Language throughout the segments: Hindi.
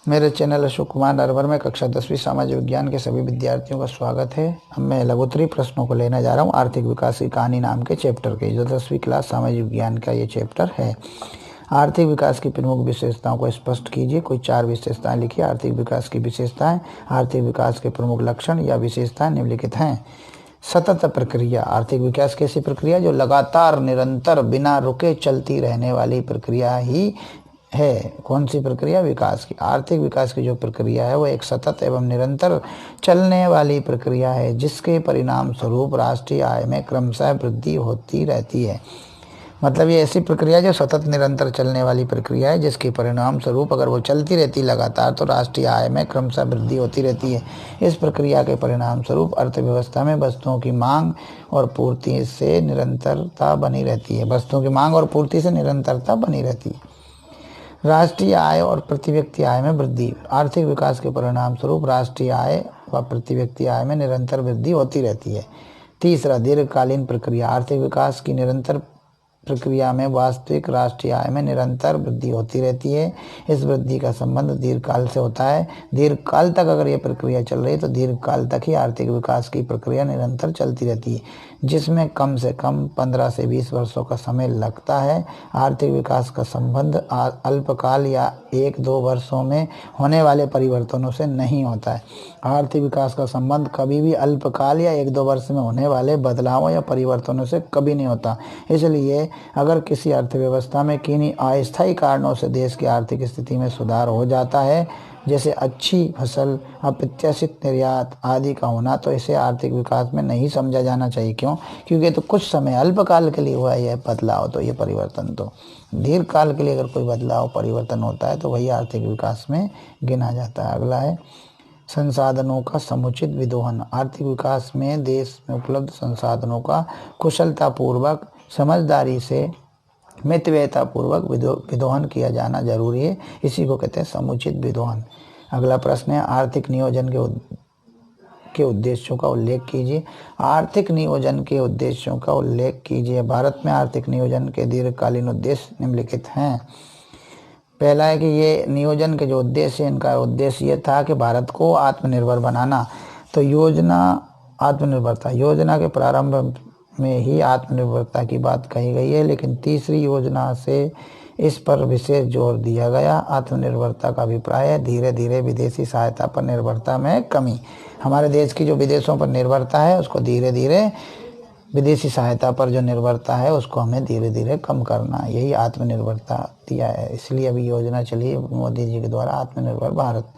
मेरे चैनल अशोक कुमार नरवर में कक्षा 10वीं सामाजिक विज्ञान के सभी विद्यार्थियों का स्वागत है। अब मैं लघुत्तरी प्रश्नों को लेने जा रहा हूँ आर्थिक विकास की कहानी नाम के चैप्टर के, जो 10वीं क्लास सामाजिक विज्ञान का ये चैप्टर है। आर्थिक विकास की प्रमुख विशेषताओं को स्पष्ट कीजिए। कोई 4 विशेषताएं लिखिए। आर्थिक विकास की विशेषताएं। आर्थिक विकास के प्रमुख लक्षण या विशेषताएं निम्नलिखित हैं। सतत प्रक्रिया। आर्थिक विकास की ऐसी प्रक्रिया जो लगातार, निरंतर, बिना रुके चलती रहने वाली प्रक्रिया ही है। कौन सी प्रक्रिया? विकास की। आर्थिक विकास की जो प्रक्रिया है वो एक सतत एवं निरंतर चलने वाली प्रक्रिया है, जिसके परिणाम स्वरूप राष्ट्रीय आय में क्रमशः वृद्धि होती रहती है। मतलब ये ऐसी प्रक्रिया जो सतत निरंतर चलने वाली प्रक्रिया है, जिसके परिणाम स्वरूप अगर वो चलती रहती लगातार तो राष्ट्रीय आय में क्रमशः वृद्धि होती रहती है। इस प्रक्रिया के परिणाम स्वरूप अर्थव्यवस्था में वस्तुओं की मांग और पूर्ति से निरंतरता बनी रहती है। वस्तुओं की मांग और पूर्ति से निरंतरता बनी रहती है। राष्ट्रीय आय और प्रति व्यक्ति आय में वृद्धि। आर्थिक विकास के परिणाम स्वरूप राष्ट्रीय आय व प्रति व्यक्ति आय में निरंतर वृद्धि होती रहती है। तीसरा, दीर्घकालीन प्रक्रिया। आर्थिक विकास की निरंतर प्रक्रिया में वास्तविक राष्ट्रीय आय में निरंतर वृद्धि होती रहती है। इस वृद्धि का संबंध दीर्घकाल से होता है। दीर्घकाल तक अगर ये प्रक्रिया चल रही है तो दीर्घकाल तक ही आर्थिक विकास की प्रक्रिया निरंतर चलती रहती है, जिसमें कम से कम 15 से 20 वर्षों का समय लगता है। आर्थिक विकास का संबंध अल्पकाल या 1-2 वर्षों में होने वाले परिवर्तनों से नहीं होता है। आर्थिक विकास का संबंध कभी भी अल्पकाल या 1-2 वर्ष में होने वाले बदलावों या परिवर्तनों से कभी नहीं होता। इसलिए अगर किसी अर्थव्यवस्था में किन्हीं अस्थायी कारणों से देश की आर्थिक स्थिति में सुधार हो जाता है, जैसे अच्छी फसल, अप्रत्याशित निर्यात आदि का होना, तो इसे आर्थिक विकास में नहीं समझा जाना चाहिए। क्यों? क्योंकि तो कुछ समय अल्पकाल के लिए हुआ यह बदलाव, तो ये परिवर्तन तो दीर्घकाल के लिए अगर कोई बदलाव परिवर्तन होता है तो वही आर्थिक विकास में गिना जाता है। अगला है संसाधनों का समुचित विदोहन। आर्थिक विकास में देश में उपलब्ध संसाधनों का कुशलतापूर्वक, समझदारी से, मितव्ययतापूर्वक विदोहन किया जाना जरूरी है। इसी को कहते हैं समुचित विदोहन। अगला प्रश्न है आर्थिक नियोजन के उद्देश्यों का उल्लेख कीजिए। आर्थिक नियोजन के उद्देश्यों का उल्लेख कीजिए। भारत में आर्थिक नियोजन के दीर्घकालीन उद्देश्य निम्नलिखित हैं। पहला है कि ये नियोजन के जो उद्देश्य, इनका उद्देश्य ये था कि भारत को आत्मनिर्भर बनाना। तो योजना आत्मनिर्भरता, योजना के प्रारंभ में ही आत्मनिर्भरता की बात कही गई है, लेकिन तीसरी योजना से इस पर विशेष जोर दिया गया। आत्मनिर्भरता का अभिप्राय है धीरे धीरे विदेशी सहायता पर निर्भरता में कमी। हमारे देश की जो विदेशों पर निर्भरता है उसको धीरे धीरे, विदेशी सहायता पर जो निर्भरता है उसको हमें धीरे धीरे कम करना, यही आत्मनिर्भरता दिया है। इसलिए अभी योजना चली मोदी जी के द्वारा, आत्मनिर्भर भारत।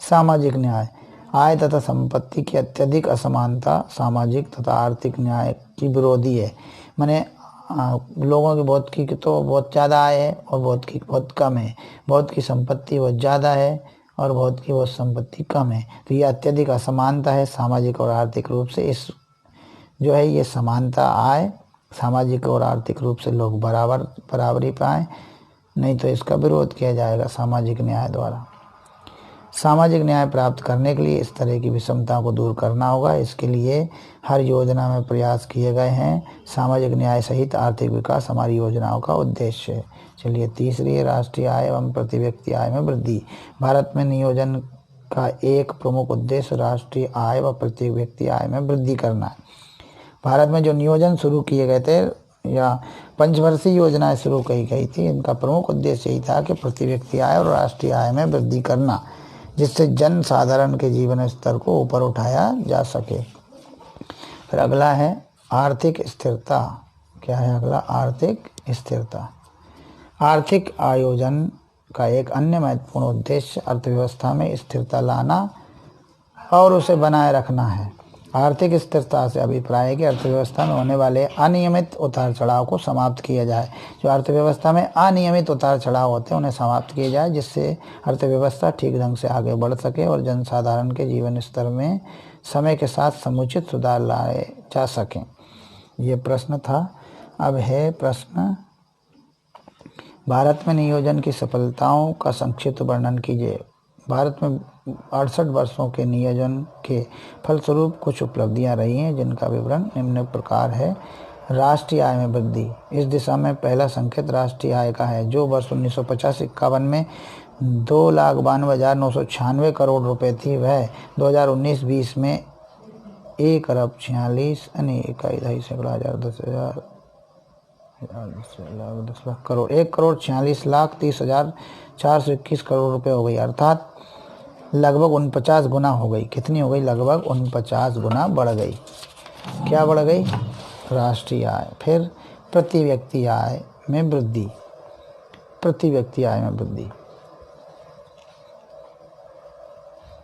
सामाजिक न्याय। आय तथा संपत्ति की अत्यधिक असमानता सामाजिक तथा आर्थिक न्याय की विरोधी है। माने लोगों की बहुत की तो बहुत ज़्यादा आय है और बहुत की बहुत कम है, बहुत की संपत्ति बहुत ज़्यादा है और बहुत की बहुत संपत्ति कम है। तो ये अत्यधिक असमानता है सामाजिक और आर्थिक रूप से। इस जो है ये समानता आए, सामाजिक और आर्थिक रूप से लोग बराबरी पाएँ, नहीं तो इसका विरोध किया जाएगा सामाजिक न्याय द्वारा। सामाजिक न्याय प्राप्त करने के लिए इस तरह की विषमता को दूर करना होगा। इसके लिए हर योजना में प्रयास किए गए हैं। सामाजिक न्याय सहित आर्थिक विकास हमारी योजनाओं का उद्देश्य है। चलिए तीसरी है राष्ट्रीय आय एवं प्रति व्यक्ति आय में वृद्धि। भारत में नियोजन का एक प्रमुख उद्देश्य राष्ट्रीय आय व प्रति व्यक्ति आय में वृद्धि करना है। भारत में जो नियोजन शुरू किए गए थे या पंचवर्षीय योजनाएं शुरू की गई थी, इनका प्रमुख उद्देश्य यही था कि प्रति व्यक्ति आय और राष्ट्रीय आय में वृद्धि करना, जिससे जन साधारण के जीवन स्तर को ऊपर उठाया जा सके। फिर अगला है आर्थिक स्थिरता। क्या है अगला? आर्थिक स्थिरता। आर्थिक आयोजन का एक अन्य महत्वपूर्ण उद्देश्य अर्थव्यवस्था में स्थिरता लाना और उसे बनाए रखना है। आर्थिक स्थिरता से अभिप्राय है कि अर्थव्यवस्था में होने वाले अनियमित उतार चढ़ाव को समाप्त किया जाए। जो अर्थव्यवस्था में अनियमित उतार चढ़ाव होते हैं उन्हें समाप्त किया जाए, जिससे अर्थव्यवस्था ठीक ढंग से आगे बढ़ सके और जनसाधारण के जीवन स्तर में समय के साथ समुचित सुधार लाए जा सकें। ये प्रश्न था। अब है प्रश्न भारत में नियोजन की सफलताओं का संक्षिप्त वर्णन कीजिए। भारत में 68 वर्षों के नियोजन के फलस्वरूप कुछ उपलब्धियां रही हैं, जिनका विवरण निम्न प्रकार है। राष्ट्रीय आय में वृद्धि। इस दिशा में पहला संकेत राष्ट्रीय आय का है, जो वर्ष 1950-51 में 2,92,996 करोड़ रुपए थी, वह 2019-20 में 1,46 यानी 1,2 10 करोड़ 1,46,30,421 करोड़ रुपए हो गई, अर्थात लगभग 49 गुना हो गई। कितनी हो गई? लगभग 49 गुना बढ़ गई। क्या बढ़ गई? राष्ट्रीय आय। फिर प्रति व्यक्ति आय में वृद्धि। प्रति व्यक्ति आय में वृद्धि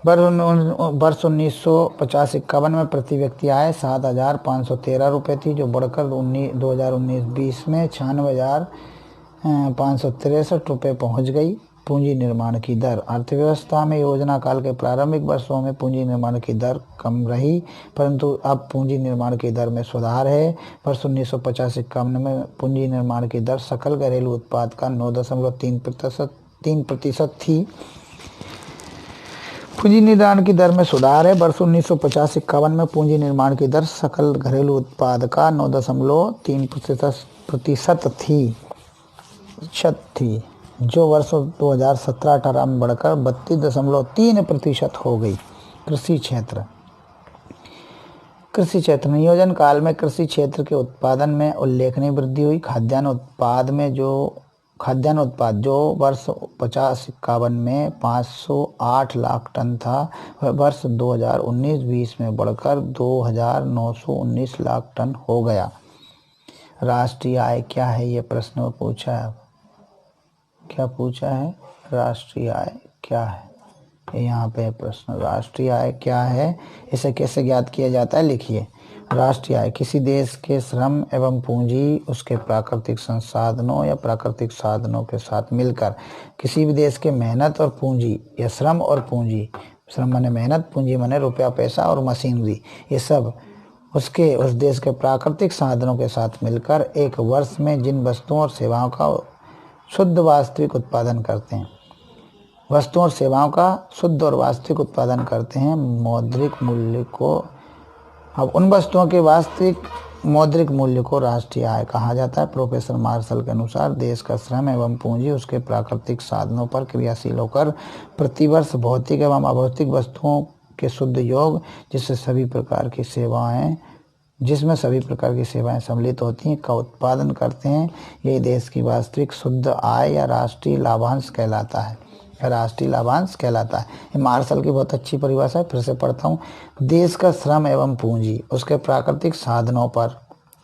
वर्ष 1950-51 में प्रति व्यक्ति आय 7,513 रुपये थी, जो बढ़कर 2019-20 में 96,563 रुपये पहुँच गई। पूंजी निर्माण की दर। अर्थव्यवस्था में योजना काल के प्रारंभिक वर्षों में पूंजी निर्माण की दर कम रही, परंतु अब पूंजी निर्माण की दर में सुधार है। वर्ष 1950-51 में पूंजी निर्माण की दर सकल घरेलू उत्पाद का 9.3% थी। पूंजी निर्माण की दर में सुधार है। वर्ष 1950-51 में पूंजी निर्माण की दर सकल घरेलू उत्पाद का 9.3% थी, जो वर्ष 2017-18 में बढ़कर 32.3% हो गई। कृषि क्षेत्र। कृषि क्षेत्र नियोजन काल में कृषि क्षेत्र के उत्पादन में उल्लेखनीय वृद्धि हुई। खाद्यान्न उत्पाद जो वर्ष 50-51 में 508 लाख टन था, वह वर्ष 2019-20 में बढ़कर 2,919 लाख टन हो गया। राष्ट्रीय आय क्या है? ये प्रश्न पूछा है। क्या पूछा है? राष्ट्रीय आय क्या है? यहाँ पे प्रश्न, राष्ट्रीय आय क्या है, इसे कैसे ज्ञात किया जाता है? लिखिए। राष्ट्रीय आय किसी देश के श्रम एवं पूंजी, उसके प्राकृतिक संसाधनों या प्राकृतिक साधनों के साथ मिलकर किसी भी देश के मेहनत और पूंजी या श्रम और पूंजी, श्रम माने मेहनत, पूंजी माने रुपया पैसा और मशीनरी, ये सब उस देश के प्राकृतिक साधनों के साथ मिलकर एक वर्ष में जिन वस्तुओं और सेवाओं का शुद्ध वास्तविक उत्पादन करते हैं, वस्तुओं और सेवाओं का शुद्ध और वास्तविक उत्पादन करते हैं, मौद्रिक मूल्य को, अब उन वस्तुओं के वास्तविक मौद्रिक मूल्य को राष्ट्रीय आय कहा जाता है। प्रोफेसर मार्शल के अनुसार देश का श्रम एवं पूंजी उसके प्राकृतिक साधनों पर क्रियाशील होकर प्रतिवर्ष भौतिक एवं अभौतिक वस्तुओं के शुद्ध योग, जिसमें सभी प्रकार की सेवाएं सम्मिलित होती हैं, का उत्पादन करते हैं। यही देश की वास्तविक शुद्ध आय या राष्ट्रीय लाभांश कहलाता है। राष्ट्रीय लाभांश कहलाता है। ये मार्शल की बहुत अच्छी परिभाषा है, फिर से पढ़ता हूँ। देश का श्रम एवं पूंजी उसके प्राकृतिक साधनों पर,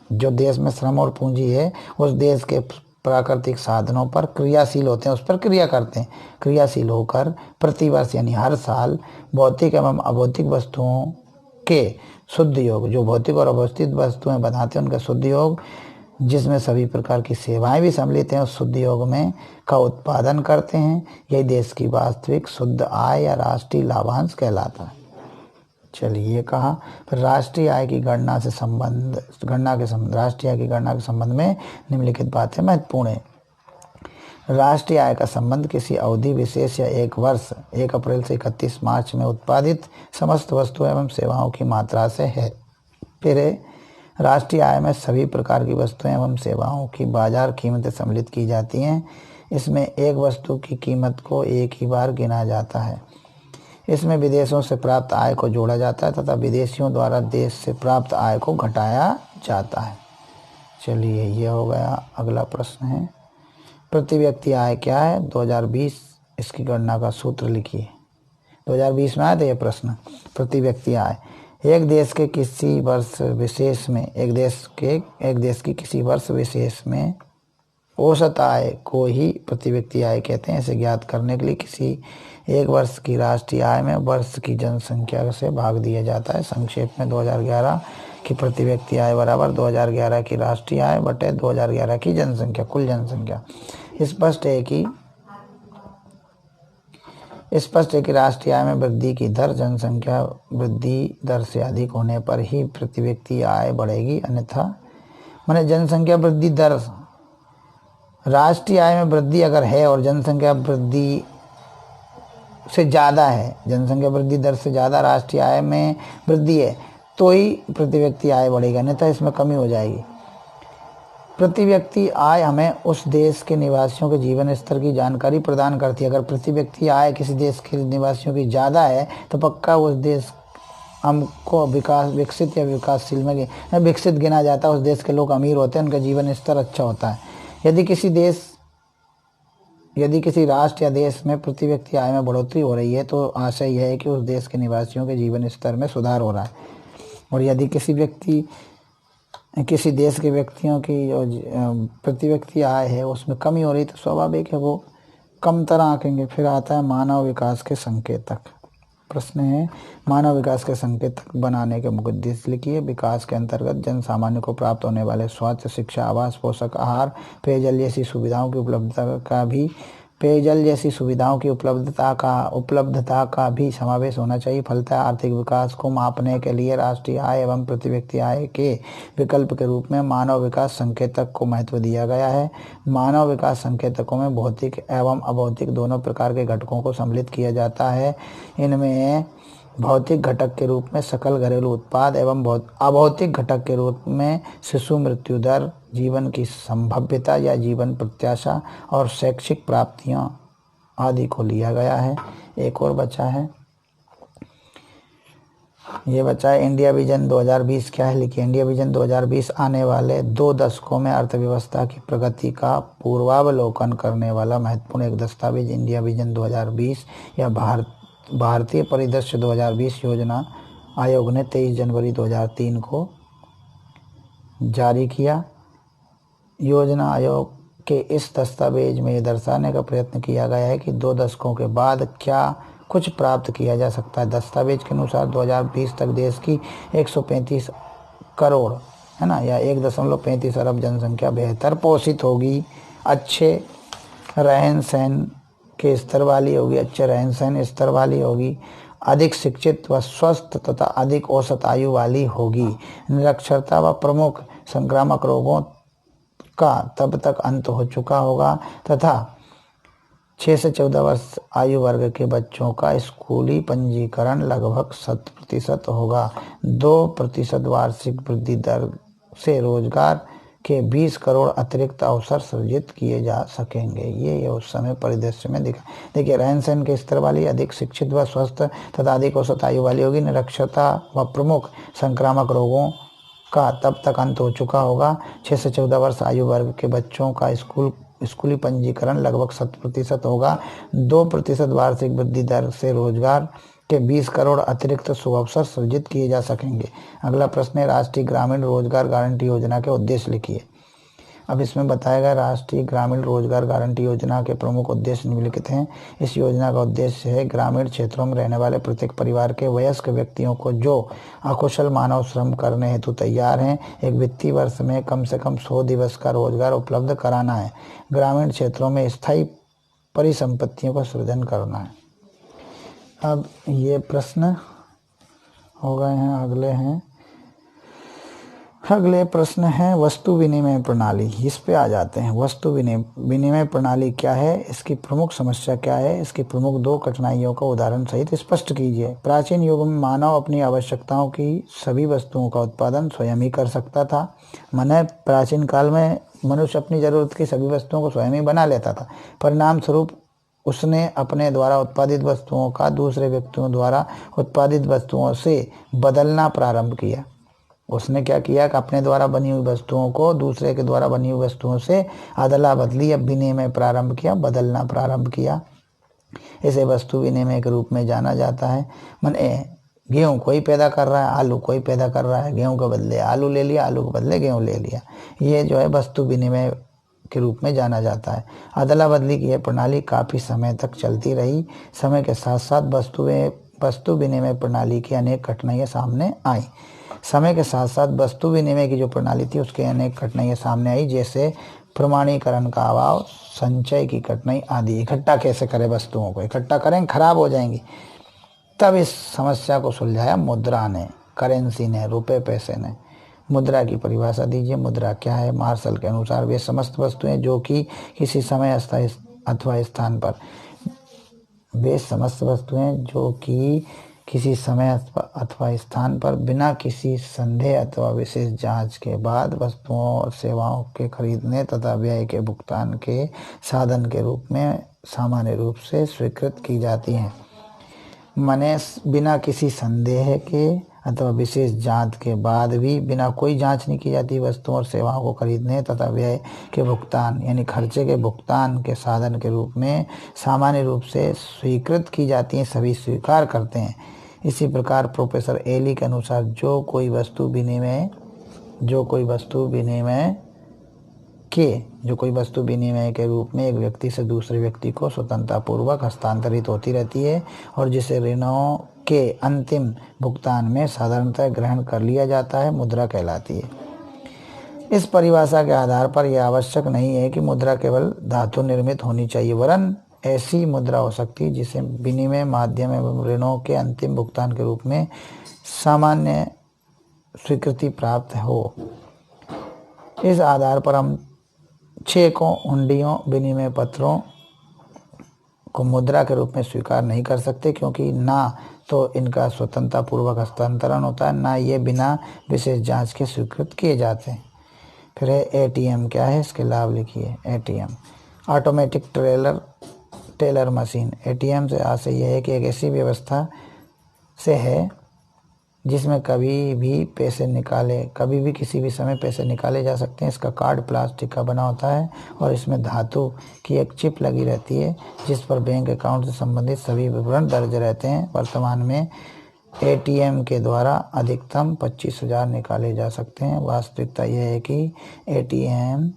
जो देश में श्रम और पूंजी है उस देश के प्राकृतिक साधनों पर क्रियाशील होते हैं, उस पर क्रिया करते हैं, क्रियाशील होकर प्रतिवर्ष यानी हर साल भौतिक एवं अभौतिक वस्तुओं के शुद्ध योग, जो भौतिक और अभौतिक वस्तुएं बनाते हैं उनका शुद्ध योग, जिसमें सभी प्रकार की सेवाएं भी सम्मिलित हैं, उस शुद्ध योग में का उत्पादन करते हैं। यही देश की वास्तविक शुद्ध आय या राष्ट्रीय लाभांश कहलाता है। चलिए कहा। फिर राष्ट्रीय आय की गणना के संबंध में निम्नलिखित बातें महत्वपूर्ण है। राष्ट्रीय आय का संबंध किसी अवधि विशेष या एक वर्ष 1 अप्रैल से 31 मार्च में उत्पादित समस्त वस्तुओं एवं सेवाओं की मात्रा से है। फिर राष्ट्रीय आय में सभी प्रकार की वस्तुएं एवं सेवाओं की बाजार कीमतें सम्मिलित की जाती हैं। इसमें एक वस्तु की कीमत को एक ही बार गिना जाता है। इसमें विदेशों से प्राप्त आय को जोड़ा जाता है तथा विदेशियों द्वारा देश से प्राप्त आय को घटाया जाता है। चलिए ये हो गया। अगला प्रश्न है, प्रति व्यक्ति आय क्या है? 2020 इसकी गणना का सूत्र लिखिए। 2020 में आया था ये प्रश्न। प्रति व्यक्ति आय एक देश के किसी वर्ष विशेष में एक देश की किसी वर्ष विशेष में औसत आय को ही प्रति व्यक्ति आय कहते हैं। इसे ज्ञात करने के लिए किसी एक वर्ष की राष्ट्रीय आय में वर्ष की जनसंख्या से भाग दिया जाता है। संक्षेप में 2011 की प्रति व्यक्ति आय बराबर 2011 की राष्ट्रीय आय बटे 2011 की जनसंख्या, कुल जनसंख्या। स्पष्ट है कि राष्ट्रीय आय में वृद्धि की दर जनसंख्या वृद्धि दर से अधिक होने पर ही प्रति व्यक्ति आय बढ़ेगी, अन्यथा माने जनसंख्या वृद्धि दर, राष्ट्रीय आय में वृद्धि अगर है और जनसंख्या वृद्धि से ज़्यादा है, जनसंख्या वृद्धि दर से ज़्यादा राष्ट्रीय आय में वृद्धि है, तो ही प्रति व्यक्ति आय बढ़ेगा, अन्यथा इसमें कमी हो जाएगी। प्रति व्यक्ति आय हमें उस देश के निवासियों के जीवन स्तर की जानकारी प्रदान करती है। अगर प्रति व्यक्ति आय किसी देश के निवासियों की ज़्यादा है तो पक्का उस देश हमको विकसित या विकासशील में विकसित गिना जाता है। उस देश के लोग अमीर होते हैं, उनका जीवन स्तर अच्छा होता है। यदि किसी राष्ट्र या देश में प्रति व्यक्ति आय में बढ़ोतरी हो रही है तो आशय यह है कि उस देश के निवासियों के जीवन स्तर में सुधार हो रहा है। और यदि किसी देश के व्यक्तियों की जो प्रति व्यक्ति आय है उसमें कमी हो रही तो स्वाभाविक है वो कम तरह आंकेंगे। फिर आता है मानव विकास के संकेतक। प्रश्न है, मानव विकास के संकेतक बनाने के मुख्य उद्देश्य लिखिए। विकास के अंतर्गत जन सामान्य को प्राप्त होने वाले स्वास्थ्य, शिक्षा, आवास, पोषक आहार, पेयजल जैसी सुविधाओं की उपलब्धता का भी समावेश होना चाहिए। फलतः आर्थिक विकास को मापने के लिए राष्ट्रीय आय एवं प्रति व्यक्ति आय के विकल्प के रूप में मानव विकास संकेतक को महत्व दिया गया है। मानव विकास संकेतकों में भौतिक एवं अभौतिक दोनों प्रकार के घटकों को सम्मिलित किया जाता है। इनमें भौतिक घटक के रूप में सकल घरेलू उत्पाद एवं अभौतिक घटक के रूप में शिशु मृत्यु दर, जीवन की संभाव्यता या जीवन प्रत्याशा और शैक्षिक प्राप्तियां आदि को लिया गया है। एक और बचा है, ये बचा है इंडिया विजन 2020 क्या है लिखिए। इंडिया विजन 2020 आने वाले 2 दशकों में अर्थव्यवस्था की प्रगति का पूर्वावलोकन करने वाला महत्वपूर्ण एक दस्तावेज इंडिया विजन 2020 या भारतीय परिदृश्य 2020 योजना आयोग ने 23 जनवरी 2003 को जारी किया। योजना आयोग के इस दस्तावेज में यह दर्शाने का प्रयत्न किया गया है कि 2 दशकों के बाद क्या कुछ प्राप्त किया जा सकता है। दस्तावेज के अनुसार 2020 तक देश की 135 करोड़ है ना या 1.35 अरब जनसंख्या बेहतर पोषित होगी, अच्छे रहन सहन के स्तर वाली होगी, अच्छे रहन सहन स्तर वाली होगी, अधिक शिक्षित व स्वस्थ तथा अधिक औसत आयु वाली होगी। निरक्षरता व प्रमुख संक्रामक रोगों का तब तक अंत हो चुका होगा तथा 6 से 14 वर्ष आयु वर्ग के बच्चों का स्कूली पंजीकरण लगभग 100% होगा। 2% वार्षिक वृद्धि दर से रोजगार के 20 करोड़ अतिरिक्त अवसर सृजित किए जा सकेंगे। ये उस समय परिदृश्य में दिखा। देखिए, रहन सहन के स्तर वाली, अधिक शिक्षित व स्वस्थ तथा अधिक औसत आयु वाली होगी। निरक्षरता व प्रमुख संक्रामक रोगों का तब तक अंत हो चुका होगा। 6 से 14 वर्ष आयु वर्ग के बच्चों का स्कूली पंजीकरण लगभग 100% होगा। 2% वार्षिक वृद्धि दर से रोजगार के 20 करोड़ अतिरिक्त शुभावसर सृजित किए जा सकेंगे। अगला प्रश्न है, राष्ट्रीय ग्रामीण रोजगार गारंटी योजना के उद्देश्य लिखिए। अब इसमें बताया गया राष्ट्रीय ग्रामीण रोजगार गारंटी योजना के प्रमुख उद्देश्य निम्नलिखित हैं। इस योजना का उद्देश्य है ग्रामीण क्षेत्रों में रहने वाले प्रत्येक परिवार के वयस्क व्यक्तियों को जो अकुशल मानव श्रम करने हेतु तैयार हैं, एक वित्तीय वर्ष में कम से कम 100 दिवस का रोजगार उपलब्ध कराना है। ग्रामीण क्षेत्रों में स्थायी परिसंपत्तियों का सृजन करना है। अब ये प्रश्न हो गए हैं। अगले प्रश्न है वस्तु विनिमय प्रणाली। इस पे आ जाते हैं। वस्तु विनिमय प्रणाली क्या है, इसकी प्रमुख समस्या क्या है, इसकी प्रमुख 2 कठिनाइयों का उदाहरण सहित स्पष्ट कीजिए। प्राचीन युग में मानव अपनी आवश्यकताओं की सभी वस्तुओं का उत्पादन स्वयं ही कर सकता था। माने प्राचीन काल में मनुष्य अपनी जरूरत की सभी वस्तुओं को स्वयं ही बना लेता था। परिणाम स्वरूप उसने अपने द्वारा उत्पादित वस्तुओं का दूसरे व्यक्तियों द्वारा उत्पादित वस्तुओं से बदलना प्रारंभ किया। उसने क्या किया कि अपने द्वारा बनी हुई वस्तुओं को दूसरे के द्वारा बनी हुई वस्तुओं से अदला बदली या विनिमय प्रारंभ किया, बदलना प्रारंभ किया। इसे वस्तु विनिमय के रूप में जाना जाता है। माने गेहूं कोई पैदा कर रहा है, आलू कोई पैदा कर रहा है, गेहूं के बदले आलू ले लिया, आलू के बदले गेहूं ले लिया। ये जो है वस्तु विनिमय के रूप में जाना जाता है। अदला बदली की यह प्रणाली काफ़ी समय तक चलती रही। समय के साथ साथ वस्तु विनिमय प्रणाली की अनेक कठिनाइयाँ सामने आई। समय के साथ साथ वस्तु विनिमय की जो प्रणाली थी उसके अनेक कठिनाइयाँ सामने आई, जैसे प्रमाणीकरण का अभाव, संचय की कठिनाई आदि। इकट्ठा कैसे करें, वस्तुओं को इकट्ठा करें खराब हो जाएंगी। तब इस समस्या को सुलझाया मुद्रा ने, करेंसी ने, रुपए पैसे ने। मुद्रा की परिभाषा दीजिए। मुद्रा क्या है? मार्शल के अनुसार वे समस्त वस्तुएं जो कि किसी समय अथवा स्थान पर किसी समय अथवा स्थान पर बिना किसी संदेह अथवा विशेष जांच के बाद वस्तुओं और सेवाओं के खरीदने तथा व्यय के भुगतान के साधन के रूप में सामान्य रूप से स्वीकृत की जाती हैं। माने बिना किसी संदेह के अथवा विशेष जांच के बाद भी बिना कोई जांच नहीं की जाती वस्तुओं और सेवाओं को खरीदने तथा व्यय के भुगतान यानी खर्चे के भुगतान के साधन के रूप में सामान्य रूप से स्वीकृत की जाती हैं, सभी स्वीकार करते हैं। इसी प्रकार प्रोफेसर एली के अनुसार जो कोई वस्तु विनिमय के रूप में एक व्यक्ति से दूसरे व्यक्ति को स्वतंत्रतापूर्वक हस्तांतरित होती रहती है और जिसे ऋणों के अंतिम भुगतान में साधारणतः ग्रहण कर लिया जाता है, मुद्रा कहलाती है। इस परिभाषा के आधार पर यह आवश्यक नहीं है कि मुद्रा केवल धातु निर्मित होनी चाहिए, वरन ऐसी मुद्रा हो सकती है जिसे विनिमय माध्यम एवं ऋणों के अंतिम भुगतान के रूप में सामान्य स्वीकृति प्राप्त हो। इस आधार पर हम चेकों, हुंडियों, विनिमय पत्रों को मुद्रा के रूप में स्वीकार नहीं कर सकते, क्योंकि ना तो इनका स्वतंत्रतापूर्वक हस्तांतरण होता है, ना ये बिना विशेष जांच के स्वीकृत किए जाते हैं। फिर है एटीएम क्या है, इसके लाभ लिखिए। ATM automatic teller machine. ATM से आशय यह है कि एक ऐसी व्यवस्था से है जिसमें कभी भी किसी भी समय पैसे निकाले जा सकते हैं। इसका कार्ड प्लास्टिक का बना होता है और इसमें धातु की एक चिप लगी रहती है जिस पर बैंक अकाउंट से संबंधित सभी विवरण दर्ज रहते हैं। वर्तमान में एटीएम के द्वारा अधिकतम 25,000 निकाले जा सकते हैं। वास्तविकता यह है कि एटीएम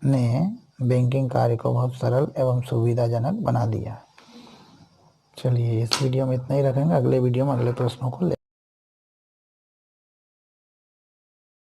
ने बैंकिंग कार्य को बहुत सरल एवं सुविधाजनक बना दिया। चलिए इस वीडियो में इतना ही रखेंगे, अगले वीडियो में अगले प्रश्नों को ले